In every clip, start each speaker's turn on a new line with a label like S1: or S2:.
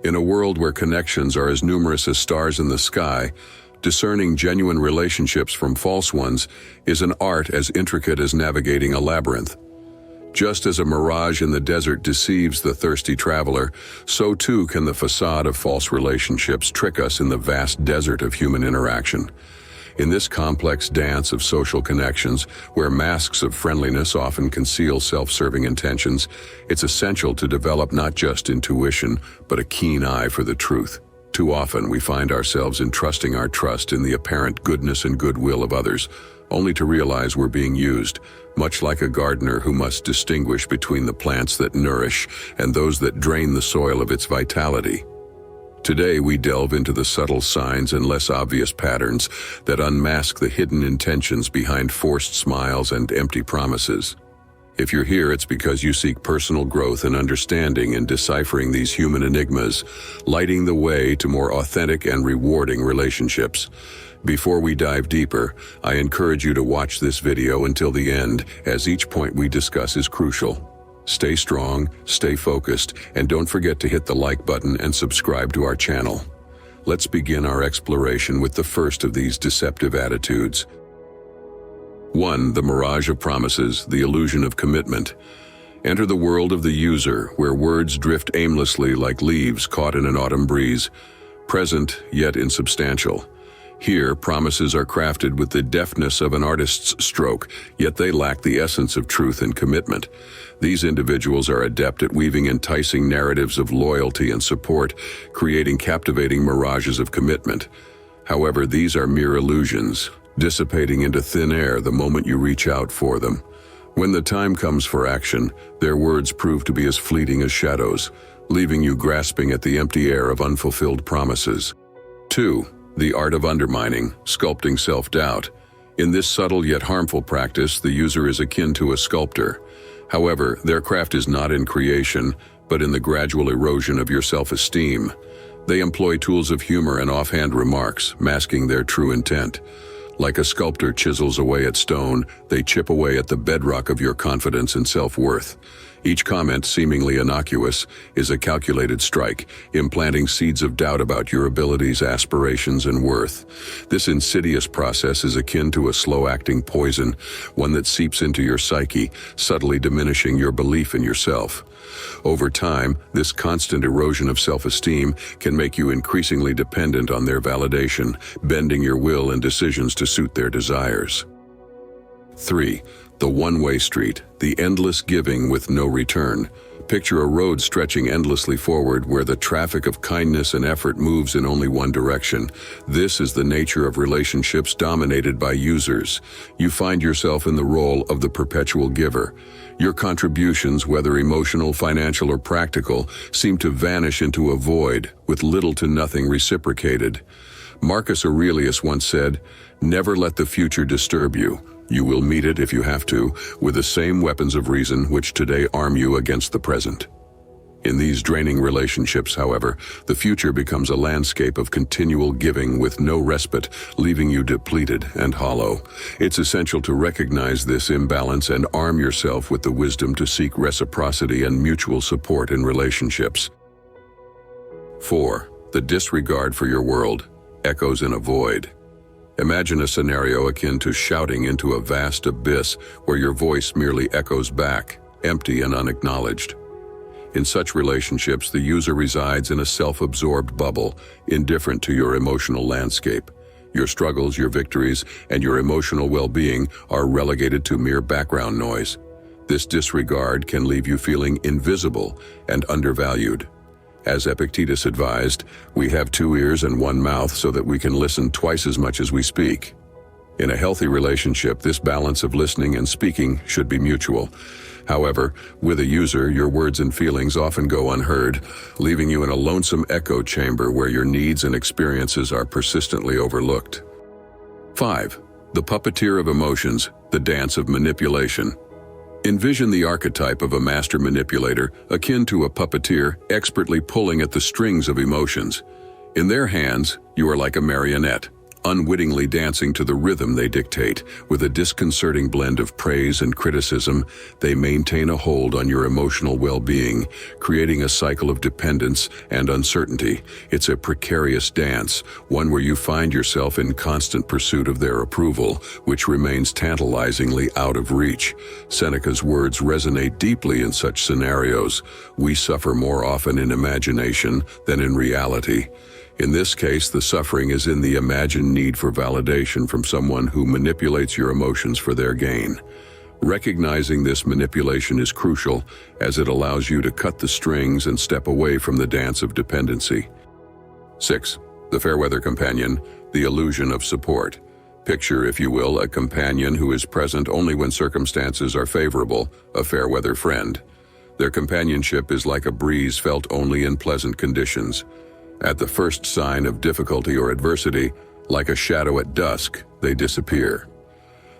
S1: In a world where connections are as numerous as stars in the sky, discerning genuine relationships from false ones is an art as intricate as navigating a labyrinth. Just as a mirage in the desert deceives the thirsty traveler, so too can the facade of false relationships trick us in the vast desert of human interaction. In this complex dance of social connections, where masks of friendliness often conceal self-serving intentions, it's essential to develop not just intuition, but a keen eye for the truth. Too often we find ourselves entrusting our trust in the apparent goodness and goodwill of others, only to realize we're being used, much like a gardener who must distinguish between the plants that nourish and those that drain the soil of its vitality. Today we delve into the subtle signs and less obvious patterns that unmask the hidden intentions behind forced smiles and empty promises. If you're here, it's because you seek personal growth and understanding in deciphering these human enigmas, lighting the way to more authentic and rewarding relationships. Before we dive deeper, I encourage you to watch this video until the end, as each point we discuss is crucial. Stay strong, stay focused, and don't forget to hit the like button and subscribe to our channel. Let's begin our exploration with the first of these deceptive attitudes. 1. The Mirage of Promises, the illusion of commitment. Enter the world of the user, where words drift aimlessly like leaves caught in an autumn breeze, present yet insubstantial. Here, promises are crafted with the deftness of an artist's stroke, yet they lack the essence of truth and commitment. These individuals are adept at weaving enticing narratives of loyalty and support, creating captivating mirages of commitment. However, these are mere illusions, dissipating into thin air the moment you reach out for them. When the time comes for action, their words prove to be as fleeting as shadows, leaving you grasping at the empty air of unfulfilled promises. 2. The art of undermining, sculpting self-doubt. In this subtle yet harmful practice, the user is akin to a sculptor. However, their craft is not in creation, but in the gradual erosion of your self-esteem. They employ tools of humor and offhand remarks, masking their true intent. Like a sculptor chisels away at stone, they chip away at the bedrock of your confidence and self-worth. Each comment, seemingly innocuous, is a calculated strike, implanting seeds of doubt about your abilities, aspirations, and worth. This insidious process is akin to a slow-acting poison, one that seeps into your psyche, subtly diminishing your belief in yourself. Over time, this constant erosion of self-esteem can make you increasingly dependent on their validation, bending your will and decisions to suit their desires. 3. The one-way street, the endless giving with no return. Picture a road stretching endlessly forward where the traffic of kindness and effort moves in only one direction. This is the nature of relationships dominated by users. You find yourself in the role of the perpetual giver. Your contributions, whether emotional, financial, or practical, seem to vanish into a void, with little to nothing reciprocated. Marcus Aurelius once said, "Never let the future disturb you. You will meet it, if you have to, with the same weapons of reason which today arm you against the present." In these draining relationships, however, the future becomes a landscape of continual giving with no respite, leaving you depleted and hollow. It's essential to recognize this imbalance and arm yourself with the wisdom to seek reciprocity and mutual support in relationships. 4. The disregard for your world, echoes in a void. Imagine a scenario akin to shouting into a vast abyss where your voice merely echoes back, empty and unacknowledged. In such relationships, the user resides in a self-absorbed bubble, indifferent to your emotional landscape. Your struggles, your victories, and your emotional well-being are relegated to mere background noise. This disregard can leave you feeling invisible and undervalued. As Epictetus advised, we have 2 ears and 1 mouth so that we can listen twice as much as we speak. In a healthy relationship, this balance of listening and speaking should be mutual. However, with a user, your words and feelings often go unheard, leaving you in a lonesome echo chamber where your needs and experiences are persistently overlooked. 5. The puppeteer of emotions, the dance of manipulation. Envision the archetype of a master manipulator, akin to a puppeteer expertly pulling at the strings of emotions. In their hands, you are like a marionette, unwittingly dancing to the rhythm they dictate. With a disconcerting blend of praise and criticism, they maintain a hold on your emotional well-being, creating a cycle of dependence and uncertainty. It's a precarious dance, one where you find yourself in constant pursuit of their approval, which remains tantalizingly out of reach. Seneca's words resonate deeply in such scenarios. We suffer more often in imagination than in reality. In this case, the suffering is in the imagined need for validation from someone who manipulates your emotions for their gain. Recognizing this manipulation is crucial, as it allows you to cut the strings and step away from the dance of dependency. 6. The fair-weather companion, the illusion of support. Picture, if you will, a companion who is present only when circumstances are favorable, a fair-weather friend. Their companionship is like a breeze felt only in pleasant conditions. At the first sign of difficulty or adversity, like a shadow at dusk, they disappear.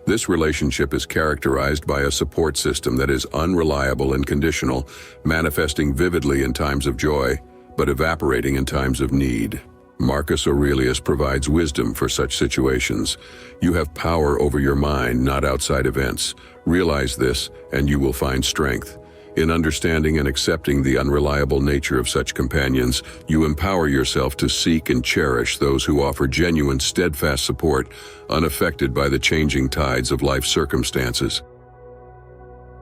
S1: This relationship is characterized by a support system that is unreliable and conditional, manifesting vividly in times of joy, but evaporating in times of need. Marcus Aurelius provides wisdom for such situations. You have power over your mind, not outside events. Realize this, and you will find strength. In understanding and accepting the unreliable nature of such companions, you empower yourself to seek and cherish those who offer genuine, steadfast support, unaffected by the changing tides of life's circumstances.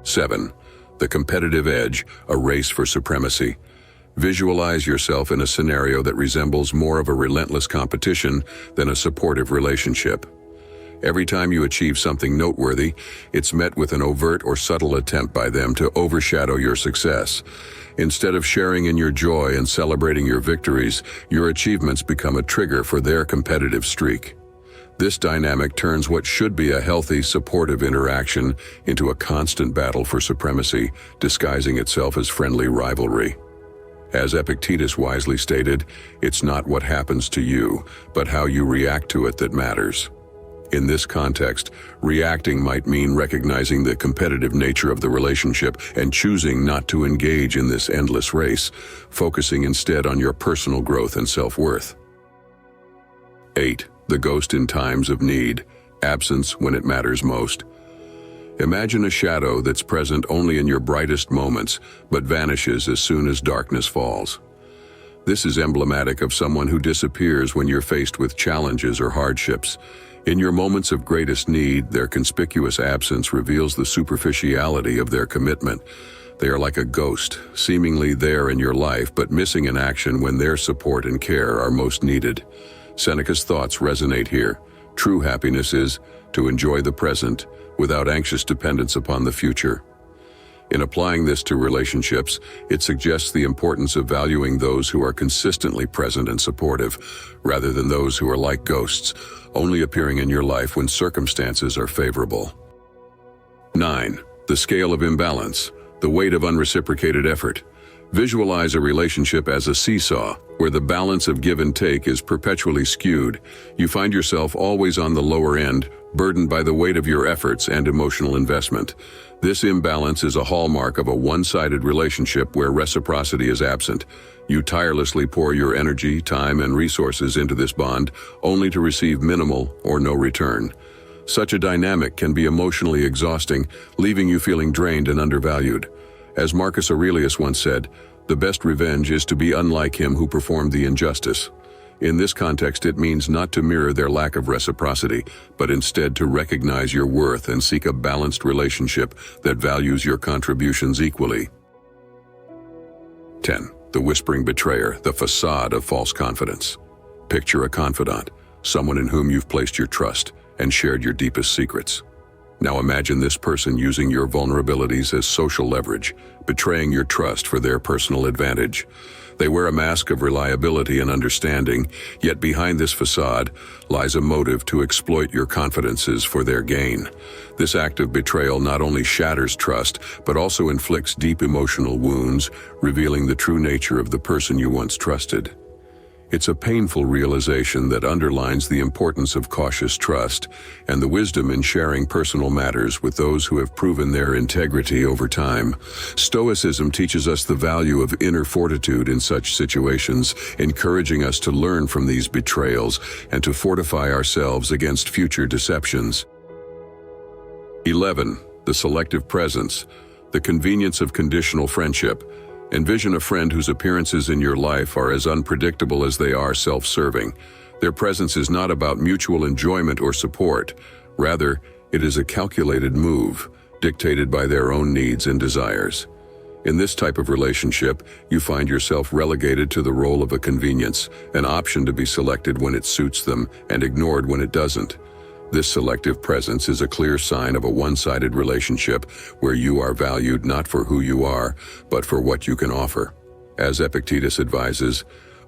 S1: 7. The competitive edge, a race for supremacy. Visualize yourself in a scenario that resembles more of a relentless competition than a supportive relationship. Every time you achieve something noteworthy, it's met with an overt or subtle attempt by them to overshadow your success. Instead of sharing in your joy and celebrating your victories, your achievements become a trigger for their competitive streak. This dynamic turns what should be a healthy, supportive interaction into a constant battle for supremacy, disguising itself as friendly rivalry. As Epictetus wisely stated, it's not what happens to you, but how you react to it that matters. In this context, reacting might mean recognizing the competitive nature of the relationship and choosing not to engage in this endless race, focusing instead on your personal growth and self-worth. 8. The ghost in times of need, absence when it matters most. Imagine a shadow that's present only in your brightest moments, but vanishes as soon as darkness falls. This is emblematic of someone who disappears when you're faced with challenges or hardships. In your moments of greatest need, their conspicuous absence reveals the superficiality of their commitment. They are like a ghost, seemingly there in your life, but missing in action when their support and care are most needed. Seneca's thoughts resonate here. True happiness is to enjoy the present without anxious dependence upon the future. In applying this to relationships, it suggests the importance of valuing those who are consistently present and supportive, rather than those who are like ghosts, only appearing in your life when circumstances are favorable. 9. The scale of imbalance, the weight of unreciprocated effort. Visualize a relationship as a seesaw, where the balance of give and take is perpetually skewed. You find yourself always on the lower end, burdened by the weight of your efforts and emotional investment. This imbalance is a hallmark of a one-sided relationship where reciprocity is absent. You tirelessly pour your energy, time, and resources into this bond, only to receive minimal or no return. Such a dynamic can be emotionally exhausting, leaving you feeling drained and undervalued. As Marcus Aurelius once said, "The best revenge is to be unlike him who performed the injustice." In this context, it means not to mirror their lack of reciprocity, but instead to recognize your worth and seek a balanced relationship that values your contributions equally. 10. The whispering betrayer, the facade of false confidence. Picture a confidant, someone in whom you've placed your trust and shared your deepest secrets. Now imagine this person using your vulnerabilities as social leverage, betraying your trust for their personal advantage. They wear a mask of reliability and understanding, yet behind this facade lies a motive to exploit your confidences for their gain. This act of betrayal not only shatters trust, but also inflicts deep emotional wounds, revealing the true nature of the person you once trusted. It's a painful realization that underlines the importance of cautious trust and the wisdom in sharing personal matters with those who have proven their integrity over time. Stoicism teaches us the value of inner fortitude in such situations, encouraging us to learn from these betrayals and to fortify ourselves against future deceptions. 11. The Selective Presence, the convenience of conditional friendship. Envision a friend whose appearances in your life are as unpredictable as they are self-serving. Their presence is not about mutual enjoyment or support. Rather, it is a calculated move, dictated by their own needs and desires. In this type of relationship, you find yourself relegated to the role of a convenience, an option to be selected when it suits them and ignored when it doesn't. This selective presence is a clear sign of a one-sided relationship where you are valued not for who you are, but for what you can offer. As Epictetus advises,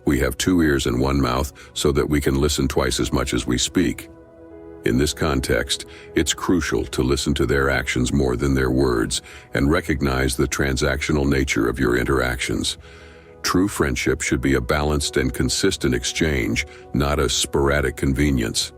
S1: we have 2 ears and 1 mouth so that we can listen twice as much as we speak. In this context, it's crucial to listen to their actions more than their words and recognize the transactional nature of your interactions. True friendship should be a balanced and consistent exchange, not a sporadic convenience.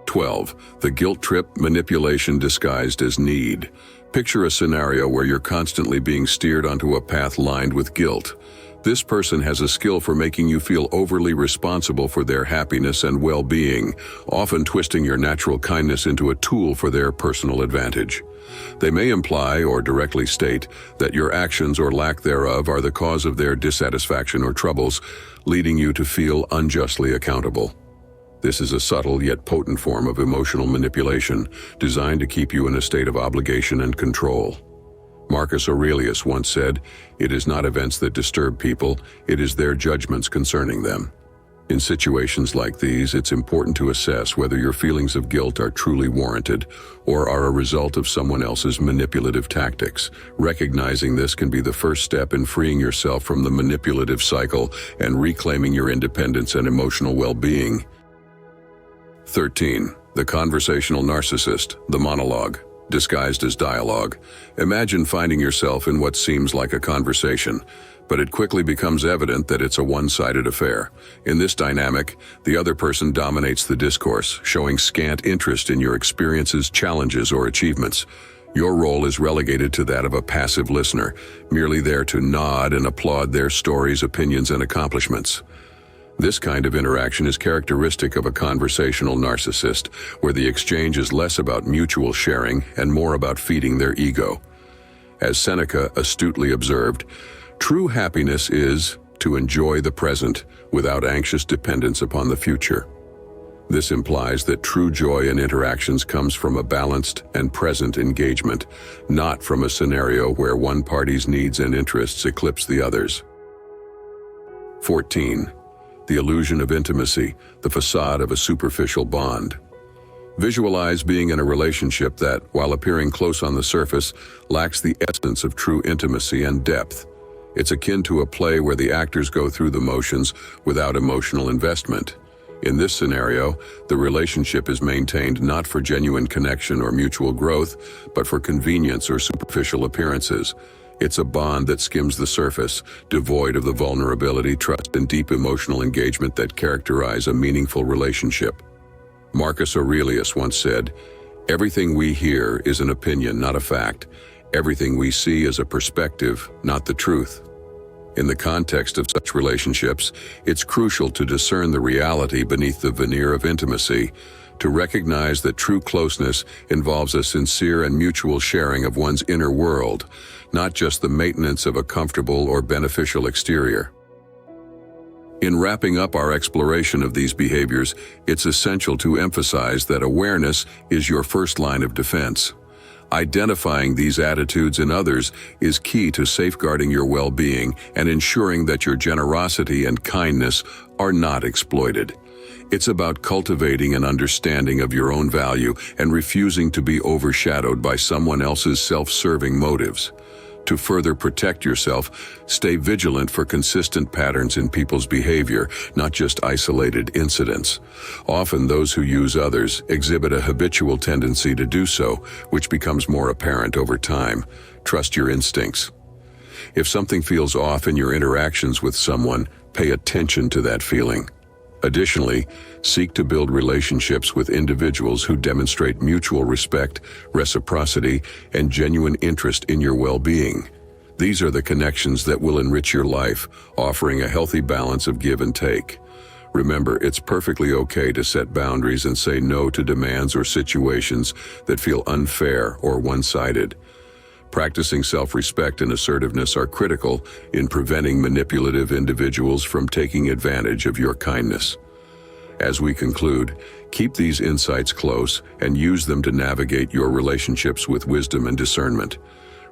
S1: 12. The guilt trip, manipulation disguised as need. Picture a scenario where you're constantly being steered onto a path lined with guilt. This person has a skill for making you feel overly responsible for their happiness and well-being, often twisting your natural kindness into a tool for their personal advantage. They may imply or directly state that your actions or lack thereof are the cause of their dissatisfaction or troubles, leading you to feel unjustly accountable. This is a subtle yet potent form of emotional manipulation, designed to keep you in a state of obligation and control. Marcus Aurelius once said, "It is not events that disturb people, it is their judgments concerning them." In situations like these, it's important to assess whether your feelings of guilt are truly warranted or are a result of someone else's manipulative tactics. Recognizing this can be the first step in freeing yourself from the manipulative cycle and reclaiming your independence and emotional well-being. 13. The Conversational Narcissist, the monologue, disguised as dialogue. Imagine finding yourself in what seems like a conversation, but it quickly becomes evident that it's a one-sided affair. In this dynamic, the other person dominates the discourse, showing scant interest in your experiences, challenges, or achievements. Your role is relegated to that of a passive listener, merely there to nod and applaud their stories, opinions, and accomplishments. This kind of interaction is characteristic of a conversational narcissist, where the exchange is less about mutual sharing and more about feeding their ego. As Seneca astutely observed, true happiness is to enjoy the present without anxious dependence upon the future. This implies that true joy in interactions comes from a balanced and present engagement, not from a scenario where one party's needs and interests eclipse the others. 14. The illusion of intimacy, the facade of a superficial bond. Visualize being in a relationship that, while appearing close on the surface, lacks the essence of true intimacy and depth. It's akin to a play where the actors go through the motions without emotional investment. In this scenario, the relationship is maintained not for genuine connection or mutual growth, but for convenience or superficial appearances. It's a bond that skims the surface, devoid of the vulnerability, trust, and deep emotional engagement that characterize a meaningful relationship. Marcus Aurelius once said, "Everything we hear is an opinion, not a fact. Everything we see is a perspective, not the truth." In the context of such relationships, it's crucial to discern the reality beneath the veneer of intimacy, to recognize that true closeness involves a sincere and mutual sharing of one's inner world, not just the maintenance of a comfortable or beneficial exterior. In wrapping up our exploration of these behaviors, it's essential to emphasize that awareness is your first line of defense. Identifying these attitudes in others is key to safeguarding your well-being and ensuring that your generosity and kindness are not exploited. It's about cultivating an understanding of your own value and refusing to be overshadowed by someone else's self-serving motives. To further protect yourself, stay vigilant for consistent patterns in people's behavior, not just isolated incidents. Often those who use others exhibit a habitual tendency to do so, which becomes more apparent over time. Trust your instincts. If something feels off in your interactions with someone, Pay attention to that feeling. Additionally, seek to build relationships with individuals who demonstrate mutual respect, reciprocity, and genuine interest in your well-being. These are the connections that will enrich your life, offering a healthy balance of give and take. Remember, it's perfectly okay to set boundaries and say no to demands or situations that feel unfair or one-sided. Practicing self-respect and assertiveness are critical in preventing manipulative individuals from taking advantage of your kindness. As we conclude, keep these insights close and use them to navigate your relationships with wisdom and discernment.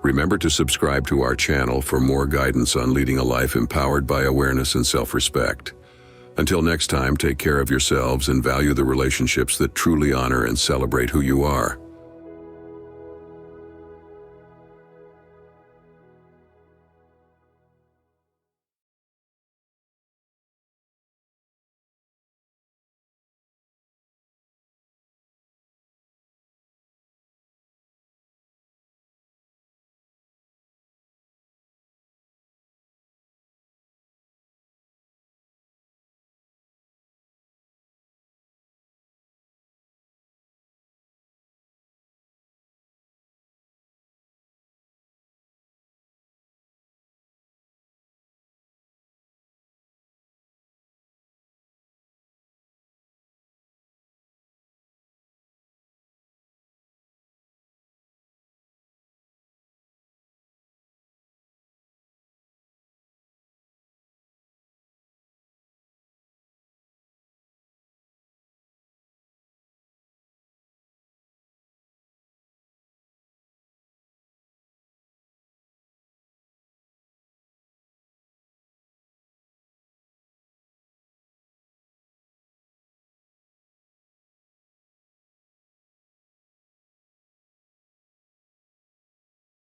S1: Remember to subscribe to our channel for more guidance on leading a life empowered by awareness and self-respect. Until next time, take care of yourselves and value the relationships that truly honor and celebrate who you are.